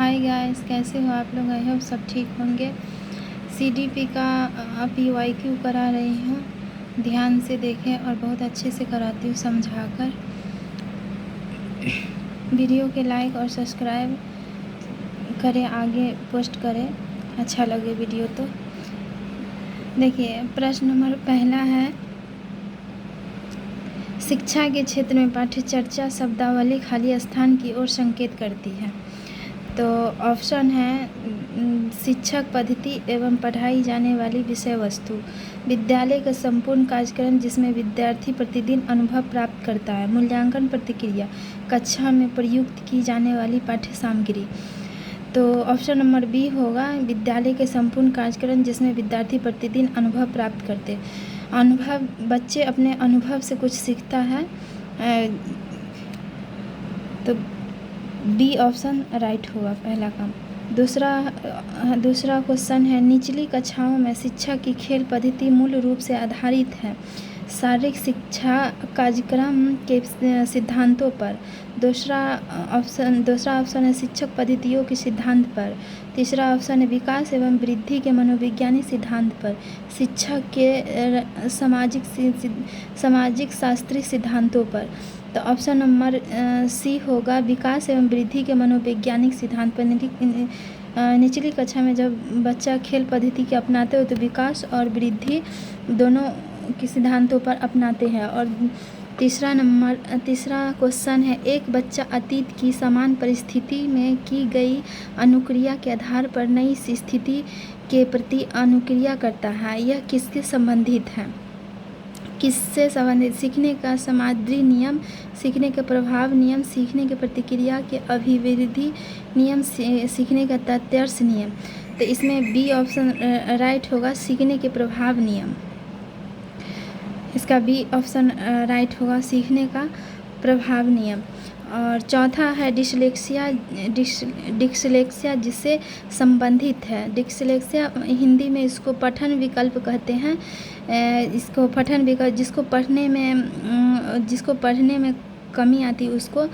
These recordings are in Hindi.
हाय गाइस, कैसे हो आप लोग? आई होप सब ठीक होंगे। सीडीपी का पीवाईक्यू करा रही हूँ, ध्यान से देखें और बहुत अच्छे से कराती हूँ समझाकर। वीडियो के लाइक और सब्सक्राइब करें, आगे पोस्ट करें, अच्छा लगे वीडियो तो। देखिए, प्रश्न नंबर पहला है, शिक्षा के क्षेत्र में पाठ्यचर्या शब्दावली खाली स्थान की ओर संकेत करती है। तो ऑप्शन है शिक्षक पद्धति एवं पढ़ाई जाने वाली विषय वस्तु, विद्यालय का संपूर्ण कार्यक्रम जिसमें विद्यार्थी प्रतिदिन अनुभव प्राप्त करता है, मूल्यांकन प्रक्रिया, कक्षा में प्रयुक्त की जाने वाली पाठ्य सामग्री। तो ऑप्शन नंबर बी होगा, विद्यालय के संपूर्ण कार्यक्रम जिसमें विद्यार्थी प्रतिदिन अनुभव प्राप्त करते। अनुभव, बच्चे अपने अनुभव से कुछ सीखता है, तो बी ऑप्शन राइट होगा पहला काम। दूसरा क्वेश्चन है, निचली कक्षाओं में शिक्षा की खेल पद्धति मूल रूप से आधारित है शारीरिक शिक्षा कार्यक्रम के सिद्धांतों पर। दूसरा ऑप्शन है शिक्षक पद्धतियों के सिद्धांत पर। तीसरा ऑप्शन है विकास एवं वृद्धि के मनोवैज्ञानिक सिद्धांत पर। शिक्षा के सामाजिक शास्त्रीय सिद्धांतों पर। तो ऑप्शन नंबर सी होगा, विकास एवं वृद्धि के मनोवैज्ञानिक सिद्धांत पर। निचली कक्षा में जब बच्चा खेल पद्धति के अपनाते हो तो विकास और वृद्धि दोनों के सिद्धांतों पर अपनाते हैं। और तीसरा क्वेश्चन है, एक बच्चा अतीत की समान परिस्थिति में की गई अनुक्रिया के आधार पर नई स्थिति के प्रति अनुक्रिया करता है, यह किससे संबंधित है? किससे संबंधित? सीखने का समाद्री नियम, सीखने के प्रभाव नियम, सीखने के प्रतिक्रिया के अभिवृद्धि नियम, सीखने का तत्सम नियम। तो इसमें बी ऑप्शन राइट होगा, सीखने के प्रभाव नियम। इसका बी ऑप्शन राइट होगा, सीखने का प्रभाव नियम। और चौथा है डिस्लेक्सिया जिससे संबंधित है। डिस्लेक्सिया हिंदी में इसको पठन विकल्प कहते हैं। इसको पठन विकल्प, जिसको पढ़ने में कमी आती है उसको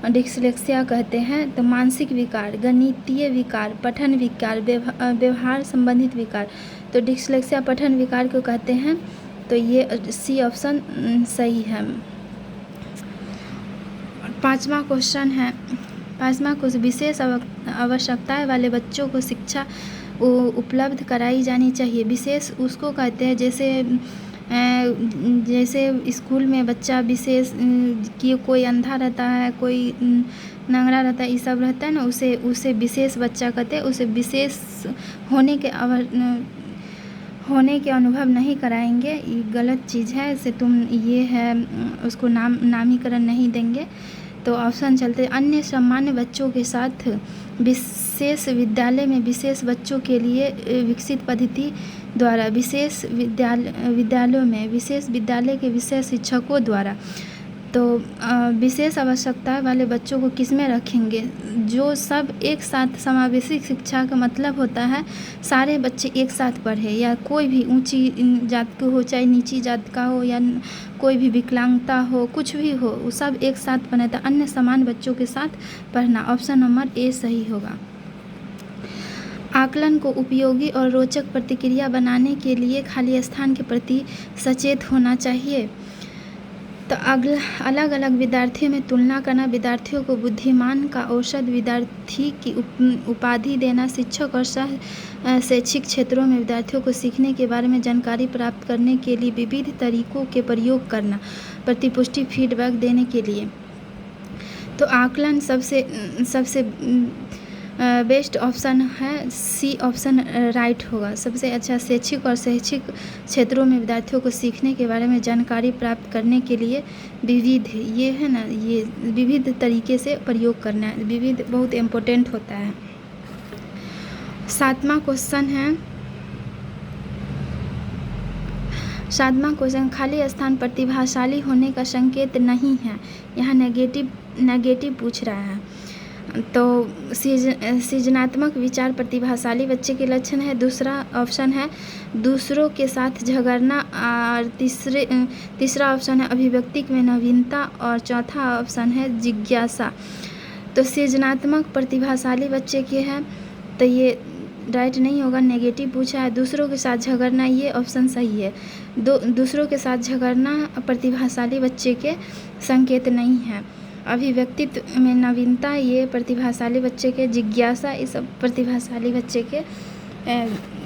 डिस्लेक्सिया कहते हैं। तो मानसिक विकार, गणितीय विकार, पठन विकार, व्यवहार संबंधित विकार, तो डिस्लेक्सिया पठन विकार को कहते हैं। तो ये सी ऑप्शन सही है। पांचवा क्वेश्चन, विशेष आवश्यकताएं वाले बच्चों को शिक्षा उपलब्ध कराई जानी चाहिए। विशेष उसको कहते हैं जैसे स्कूल में बच्चा विशेष कि कोई अंधा रहता है, कोई नंगड़ा रहता है, ये सब रहता है ना, उसे विशेष बच्चा कहते हैं। उसे विशेष होने के अनुभव नहीं कराएंगे, ये गलत चीज़ है। इसे उसको नामीकरण नहीं देंगे। तो ऑप्शन चलते, अन्य सामान्य बच्चों के साथ विशेष विद्यालय में विशेष बच्चों के लिए विकसित पद्धति द्वारा, विशेष विद्यालयों में विशेष विद्यालय के विषय शिक्षकों द्वारा। तो विशेष आवश्यकता वाले बच्चों को किस में रखेंगे? जो सब एक साथ, समावेशी शिक्षा का मतलब होता है सारे बच्चे एक साथ पढ़े, या कोई भी ऊंची जात का हो चाहे नीची जात का हो, या कोई भी विकलांगता हो, कुछ भी हो, वो सब एक साथ पढ़े। तो अन्य समान बच्चों के साथ पढ़ना, ऑप्शन नंबर ए सही होगा। आकलन को उपयोगी और रोचक प्रतिक्रिया बनाने के लिए खाली स्थान के प्रति सचेत होना चाहिए। तो अलग अलग विद्यार्थियों में तुलना करना, विद्यार्थियों को बुद्धिमान का औसत विद्यार्थी की उपाधि देना, शिक्षक और शैक्षिक क्षेत्रों में विद्यार्थियों को सीखने के बारे में जानकारी प्राप्त करने के लिए विविध तरीकों के प्रयोग करना, प्रतिपुष्टि फीडबैक देने के लिए। तो आकलन सबसे बेस्ट ऑप्शन है, सी ऑप्शन राइट होगा। सबसे अच्छा शैक्षिक और शैक्षिक क्षेत्रों में विद्यार्थियों को सीखने के बारे में जानकारी प्राप्त करने के लिए विविध तरीके से प्रयोग करना है। विविध बहुत इम्पोर्टेंट होता है। सातवां क्वेश्चन, खाली स्थान प्रतिभाशाली होने का संकेत नहीं है, यहाँ नेगेटिव पूछ रहा है। तो सृजनात्मक विचार प्रतिभाशाली बच्चे के लक्षण है। दूसरा ऑप्शन है दूसरों के साथ झगड़ना, और तीसरा ऑप्शन है अभिव्यक्ति में नवीनता, और चौथा ऑप्शन है जिज्ञासा। तो सृजनात्मक प्रतिभाशाली बच्चे के हैं, तो ये राइट नहीं होगा, नेगेटिव पूछा है। दूसरों के साथ झगड़ना, ये ऑप्शन सही है। दूसरों के साथ झगड़ना प्रतिभाशाली बच्चे के संकेत नहीं है। अभिव्यक्तित्व में नवीनता, ये प्रतिभाशाली बच्चे के, जिज्ञासा, ये सब प्रतिभाशाली बच्चे के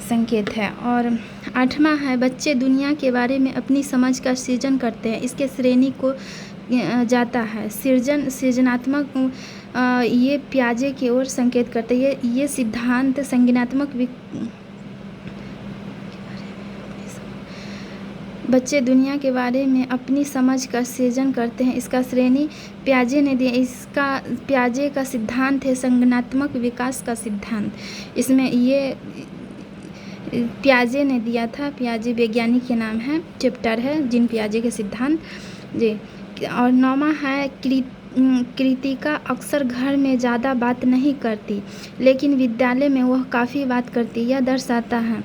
संकेत है। और 8वां है, बच्चे दुनिया के बारे में अपनी समझ का सृजन करते हैं, इसके श्रेणी को जाता है। सृजनात्मक, ये प्याजे की ओर संकेत करते हैं। ये सिद्धांत संज्ञानात्मक बच्चे दुनिया के बारे में अपनी समझ का सृजन करते हैं, इसका श्रेणी प्याजे ने दिया। इसका प्याजे का सिद्धांत है संज्ञानात्मक विकास का सिद्धांत। इसमें ये प्याजे ने दिया था, प्याजे वैज्ञानिक के नाम है, चैप्टर है जिन प्याजे के सिद्धांत जी। और 9वां है, कृतिका अक्सर घर में ज़्यादा बात नहीं करती, लेकिन विद्यालय में वह काफ़ी बात करती, यह दर्शाता है।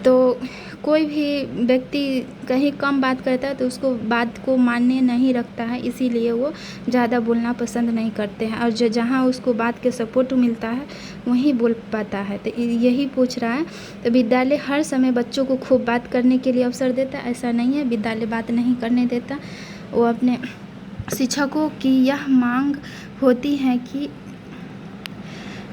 तो कोई भी व्यक्ति कहीं कम बात करता है तो उसको बात को मान्य नहीं रखता है, इसीलिए वो ज़्यादा बोलना पसंद नहीं करते हैं, और जहाँ उसको बात के सपोर्ट मिलता है वहीं बोल पाता है। तो यही पूछ रहा है। तो विद्यालय हर समय बच्चों को खूब बात करने के लिए अवसर देता है, ऐसा नहीं है, विद्यालय बात नहीं करने देता। वो अपने शिक्षकों की यह मांग होती है कि,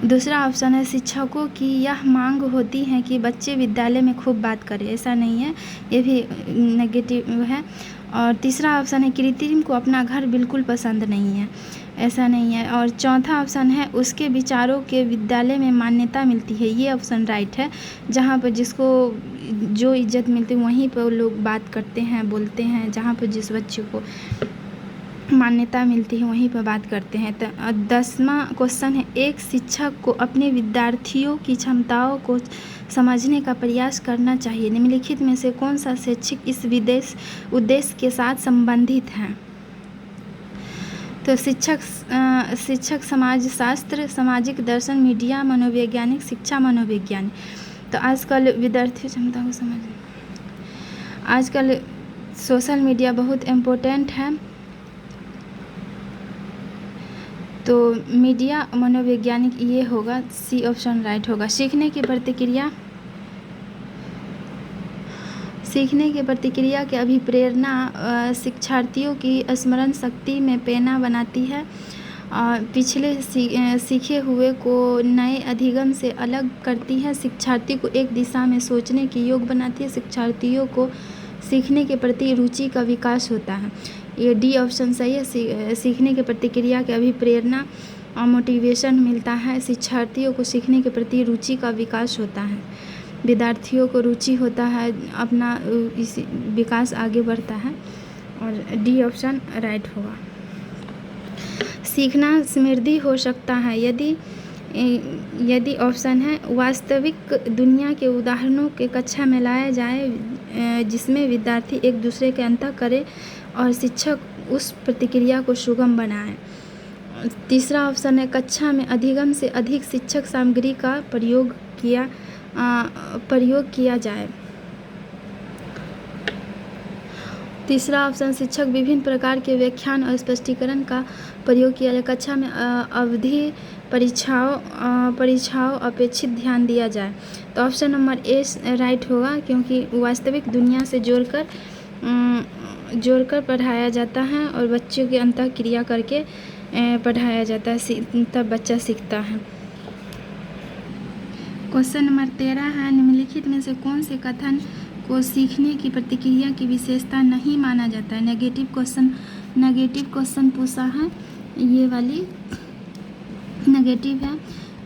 दूसरा ऑप्शन है, शिक्षकों की यह मांग होती है कि बच्चे विद्यालय में खूब बात करें, ऐसा नहीं है, ये भी नेगेटिव है। और तीसरा ऑप्शन है, कृत्रिम को अपना घर बिल्कुल पसंद नहीं है, ऐसा नहीं है। और चौथा ऑप्शन है, उसके विचारों के विद्यालय में मान्यता मिलती है, ये ऑप्शन राइट है। जहाँ पर जिसको जो इज्जत मिलती है वहीं पर लोग बात करते हैं, बोलते हैं, जहाँ पर जिस बच्चे को मान्यता मिलती है वहीं पर बात करते हैं। तो 10वां क्वेश्चन है, एक शिक्षक को अपने विद्यार्थियों की क्षमताओं को समझने का प्रयास करना चाहिए, निम्नलिखित में से कौन सा शैक्षिक इस उद्देश्य के साथ संबंधित है? तो शिक्षक समाजशास्त्र, सामाजिक दर्शन, मीडिया, मनोवैज्ञानिक, शिक्षा मनोविज्ञान। तो आजकल विद्यार्थी क्षमता को समझना, आजकल सोशल मीडिया बहुत इम्पोर्टेंट है, तो मीडिया मनोवैज्ञानिक ये होगा, सी ऑप्शन राइट होगा। सीखने की प्रतिक्रिया के अभिप्रेरणा शिक्षार्थियों की स्मरण शक्ति में पैना बनाती है, और पिछले सीखे हुए को नए अधिगम से अलग करती है, शिक्षार्थी को एक दिशा में सोचने की योग बनाती है, शिक्षार्थियों को सीखने के प्रति रुचि का विकास होता है। ये डी ऑप्शन सही है, सीखने की प्रतिक्रिया के अभिप्रेरणा और मोटिवेशन मिलता है, शिक्षार्थियों को सीखने के प्रति रुचि का विकास होता है, विद्यार्थियों को रुचि होता है, अपना इस विकास आगे बढ़ता है, और डी ऑप्शन राइट होगा। सीखना समृद्धि हो सकता है यदि ऑप्शन है, वास्तविक दुनिया के उदाहरणों के कक्षा में लाया जाए, जिसमें विद्यार्थी एक दूसरे के अंतर करे और शिक्षक उस प्रतिक्रिया को सुगम बनाए। तीसरा ऑप्शन है, कक्षा में अधिगम से अधिक शिक्षक सामग्री का प्रयोग किया जाए। तीसरा ऑप्शन, शिक्षक विभिन्न प्रकार के व्याख्यान और स्पष्टीकरण का प्रयोग किया जाए, कक्षा में अवधि परीक्षाओं अपेक्षित ध्यान दिया जाए। तो ऑप्शन नंबर ए राइट होगा, क्योंकि वास्तविक दुनिया से जोड़कर पढ़ाया जाता है और बच्चों के अंतर क्रिया करके पढ़ाया जाता है, तब बच्चा सीखता है। क्वेश्चन नंबर 13 है, निम्नलिखित में से कौन से कथन को सीखने की प्रतिक्रिया की विशेषता नहीं माना जाता है? नेगेटिव क्वेश्चन पूछा है, ये वाली नेगेटिव है।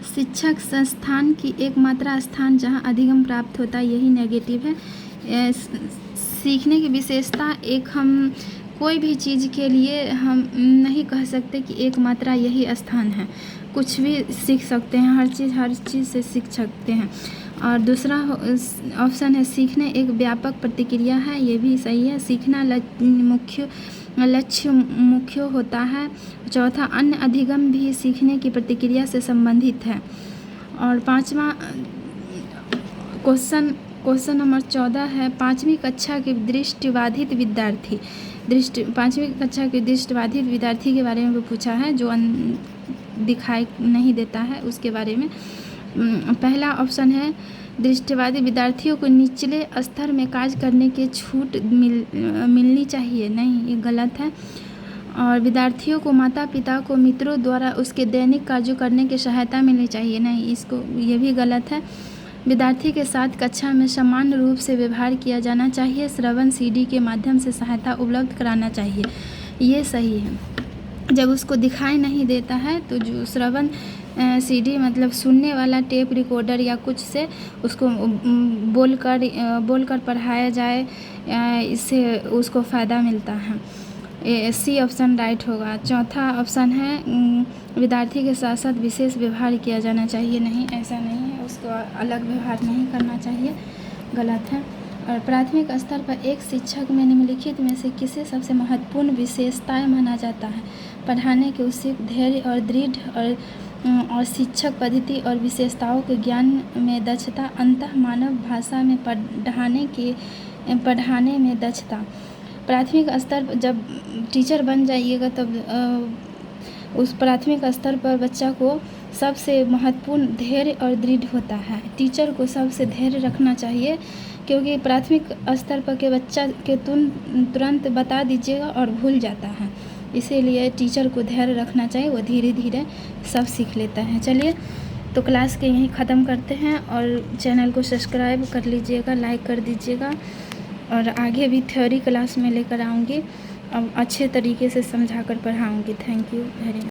शिक्षक संस्थान की एकमात्र स्थान जहां अधिगम प्राप्त होता है, यही नेगेटिव है। सीखने की विशेषता, एक हम कोई भी चीज़ के लिए हम नहीं कह सकते कि एकमात्र यही स्थान है, कुछ भी सीख सकते हैं, हर चीज़ से सीख सकते हैं। और दूसरा ऑप्शन है, सीखने एक व्यापक प्रतिक्रिया है, ये भी सही है। सीखना लक्ष्य मुख्य होता है। चौथा, अन्य अधिगम भी सीखने की प्रतिक्रिया से संबंधित है। और पाँचवा क्वेश्चन नंबर 14 है, 5वीं कक्षा के दृष्टिबाधित विद्यार्थी 5वीं कक्षा के दृष्टिबाधित विद्यार्थी के बारे में भी पूछा है, जो दिखाई नहीं देता है, उसके बारे में। पहला ऑप्शन है दृष्टिबाधित विद्यार्थियों को निचले स्तर में कार्य करने की छूट मिलनी चाहिए। नहीं, ये गलत है। और विद्यार्थियों को माता पिता को मित्रों द्वारा उसके दैनिक कार्यों करने की सहायता मिलनी चाहिए। नहीं, ये भी गलत है। विद्यार्थी के साथ कक्षा में समान रूप से व्यवहार किया जाना चाहिए। श्रवण सीडी के माध्यम से सहायता उपलब्ध कराना चाहिए। ये सही है। जब उसको दिखाई नहीं देता है तो जो श्रवण सीडी मतलब सुनने वाला टेप रिकॉर्डर या कुछ से उसको बोलकर पढ़ाया जाए, इससे उसको फ़ायदा मिलता है। सी ऑप्शन राइट होगा। चौथा ऑप्शन है विद्यार्थी के साथ साथ विशेष व्यवहार किया जाना चाहिए। नहीं, ऐसा नहीं है, उसको अलग व्यवहार नहीं करना चाहिए, गलत है। और प्राथमिक स्तर पर एक शिक्षक में निम्नलिखित में से किसे सबसे महत्वपूर्ण विशेषताएं माना जाता है? पढ़ाने के उत्सुक, धैर्य और दृढ़ और शिक्षक पद्धति और विशेषताओं के ज्ञान में दक्षता, अंतः मानव भाषा में पढ़ाने में दक्षता। प्राथमिक स्तर पर जब टीचर बन जाइएगा तब उस प्राथमिक स्तर पर बच्चा को सबसे महत्वपूर्ण धैर्य और दृढ़ होता है। टीचर को सबसे धैर्य रखना चाहिए, क्योंकि प्राथमिक स्तर पर के बच्चा के तुरंत बता दीजिएगा और भूल जाता है, इसीलिए टीचर को धैर्य रखना चाहिए, वो धीरे धीरे सब सीख लेता है। चलिए, तो क्लास के यहीं ख़त्म करते हैं और चैनल को सब्सक्राइब कर लीजिएगा, लाइक कर दीजिएगा, और आगे भी थ्योरी क्लास में लेकर आऊँगी, अब अच्छे तरीके से समझा कर पढ़ाऊँगी। Thank you very much.